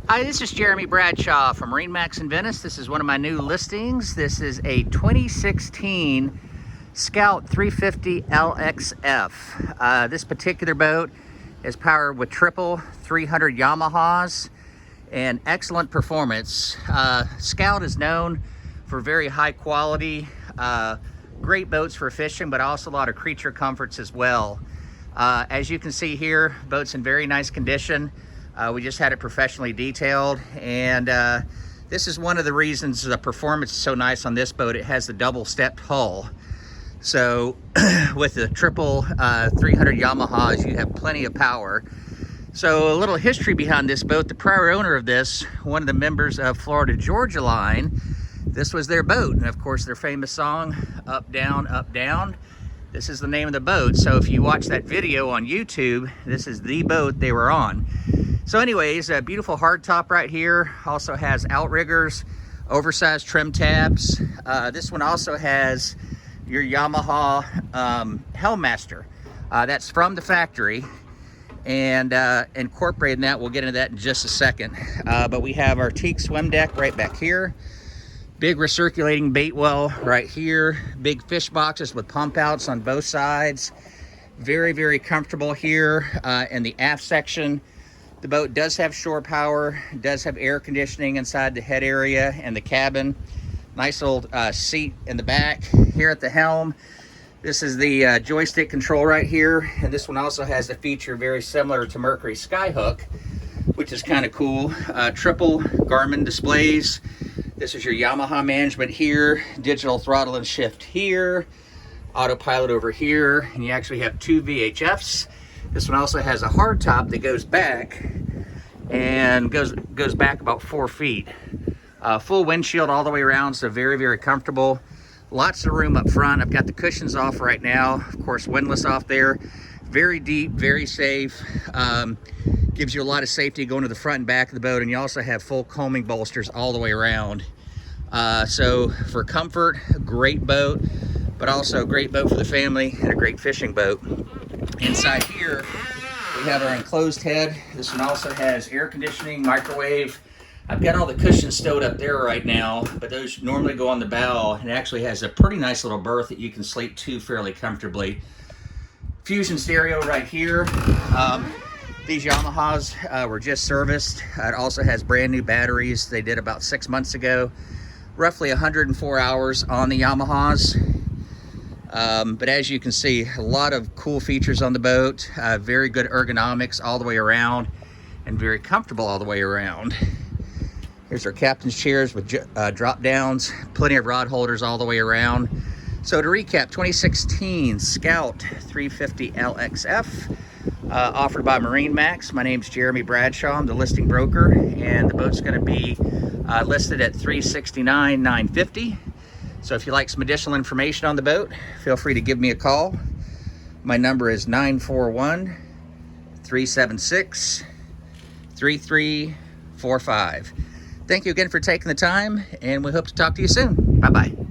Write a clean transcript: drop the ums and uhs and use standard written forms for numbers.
Hi, this is Jeremy Bradshaw from Marinemax in Venice. This is one of my new listings. This is a 2016 Scout 350 LXF. This particular boat is powered with triple 300 Yamahas and excellent performance. Scout is known for very high quality, great boats for fishing, but also a lot of creature comforts as well. As you can see here, boat's in very nice condition. We just had it professionally detailed, and this is one of the reasons the performance is so nice on this boat. It has the double stepped hull. So with the triple 300 Yamahas, you have plenty of power. So a little history behind this boat. The prior owner of this, one of the members of Florida Georgia Line, this was their boat. And of course, their famous song, Up, Down, Up, Down. This is the name of the boat. So if you watch that video on YouTube, this is the boat they were on. So anyways, a beautiful hardtop right here. Also has outriggers, oversized trim tabs. This one also has your Yamaha Helmmaster. That's from the factory, and incorporating that, we'll get into that in just a second. But we have our teak swim deck right back here. Big recirculating bait well right here. Big fish boxes with pump outs on both sides. Very, very comfortable here in the aft section. The boat does have shore power, does have air conditioning inside the head area and the cabin. Nice little seat in the back. Here at the helm, this is the joystick control right here. And this one also has a feature very similar to Mercury Skyhook, which is kind of cool. Triple Garmin displays. This is your Yamaha management here. Digital throttle and shift here. Autopilot over here. And you actually have two VHFs. This one also has a hard top that goes back and goes back about 4 feet. Full windshield all the way around, so very, very comfortable. Lots of room up front. I've got the cushions off right now. Of course, windlass off there. Very deep, very safe. Gives you a lot of safety going to the front and back of the boat, and you also have full combing bolsters all the way around. So for comfort, a great boat, but also a great boat for the family and a great fishing boat. Inside here, we have our enclosed head. This one also has air conditioning, microwave. I've got all the cushions stowed up there right now, but those normally go on the bow, and it actually has a pretty nice little berth that you can sleep to fairly comfortably. Fusion stereo right here. These Yamahas were just serviced. It also has brand new batteries. They did about 6 months ago. Roughly 104 hours on the Yamahas. But as you can see, a lot of cool features on the boat. Very good ergonomics all the way around, and very comfortable all the way around. Here's our captain's chairs with drop downs, plenty of rod holders all the way around. So to recap, 2016 Scout 350 LXF, offered by Marinemax. My name's Jeremy Bradshaw. I'm the listing broker, and the boat's going to be listed at $369,950. So if you'd like some additional information on the boat, feel free to give me a call. My number is 941-376-3345. Thank you again for taking the time, and we hope to talk to you soon. Bye-bye.